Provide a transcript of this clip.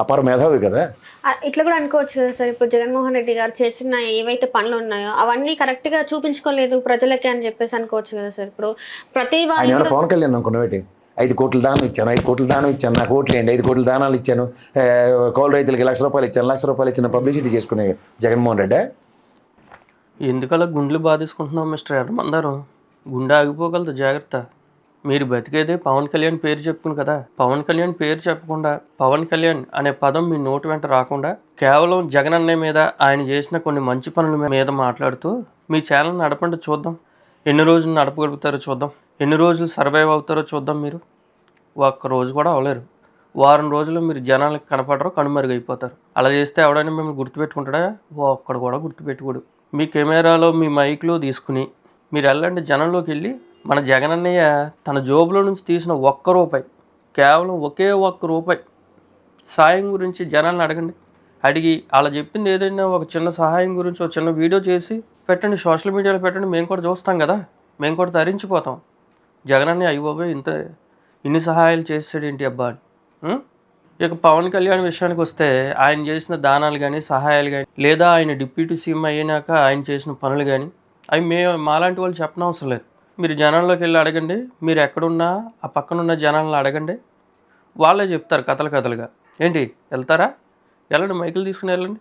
అపార మేధావి కదా. ఇట్లా కూడా అనుకోవచ్చు కదా సార్. ఇప్పుడు జగన్మోహన్ రెడ్డి గారు చేసిన ఏవైతే పనులు ఉన్నాయో అవన్నీ కరెక్ట్ గా చూపించుకోలేదు ప్రజలకి అని చెప్పేసి అనుకోవచ్చు కదా సార్. ఇప్పుడు ప్రతి ఆయన వాళ్ళు ఏమైనా కూడా పవన్ కళ్యాణ్ అనుకున్నవేటి 5 కోట్ల దానం ఇచ్చాను, 5 కోట్ల దానం ఇచ్చాను, నాకు ఓట్లు వేయండి, 5 కోట్ల దానాలు ఇచ్చాను, కౌలు రైతులకి ₹1,00,000 ఇచ్చాను, ₹1,00,000 ఇచ్చిన పబ్లిసిటీ చేసుకునే జగన్మోహన్ రెడ్డి. ఎందుకలా గుండెలు బాధేసుకుంటున్నాం మిస్టర్ ఎర్రమందారం? గుండె ఆగిపోగలదు, జాగ్రత్త. మీరు బతికేదే పవన్ కళ్యాణ్ పేరు చెప్పుకుని కదా. పవన్ కళ్యాణ్ పేరు చెప్పకుండా, పవన్ కళ్యాణ్ అనే పదం మీ నోటి వెంట రాకుండా, కేవలం జగన్ అన్నయ్య మీద, ఆయన చేసిన కొన్ని మంచి పనుల మీద మాట్లాడుతూ మీ ఛానల్ నడపండి, చూద్దాం. ఎన్ని రోజులు నడపగలుగుతారో చూద్దాం. ఎన్ని రోజులు సర్వైవ్ అవుతారో చూద్దాం. మీరు ఒక్క రోజు కూడా అవ్వలేరు. వారం రోజులు మీరు జనాలకు కనపడరు, కనుమరుగైపోతారు. అలా చేస్తే ఎవడైనా మిమ్మల్ని గుర్తుపెట్టుకుంటాడా? ఒక్కడు కూడా గుర్తుపెట్టుకోడు. మీ కెమెరాలో, మీ మైక్లో తీసుకుని మీరు వెళ్ళండి, జనంలోకి వెళ్ళి మన జగనన్నయ్య తన జోబులో నుంచి తీసిన ₹1, కేవలం ఒకే ₹1 సాయం గురించి జనాలను అడగండి. అడిగి అలా చెప్పింది ఏదైనా ఒక చిన్న సహాయం గురించి ఒక చిన్న వీడియో చేసి పెట్టండి, సోషల్ మీడియాలో పెట్టండి. మేము కూడా చూస్తాం కదా, మేము కూడా తరించిపోతాం. జగనన్నయ్య అయ్య బాబోయ్ ఇన్ని సహాయాలు చేసాడు ఏంటి అబ్బా అని. ఇక పవన్ కళ్యాణ్ విషయానికి వస్తే, ఆయన చేసిన దానాలు కానీ, సహాయాలు కానీ, లేదా ఆయన డిప్యూటీ సీఎం అయినాక ఆయన చేసిన పనులు కానీ, అవి మాలాంటి వాళ్ళు చెప్పనవసరం లేదు. మీరు జనాల్లోకి వెళ్ళి అడగండి. మీరు ఎక్కడున్నా ఆ పక్కనున్న జనాలను అడగండి, వాళ్ళే చెప్తారు కథలుగా. ఏంటి, వెళ్తారా? వెళ్ళండి, మైకులు తీసుకుని వెళ్ళండి.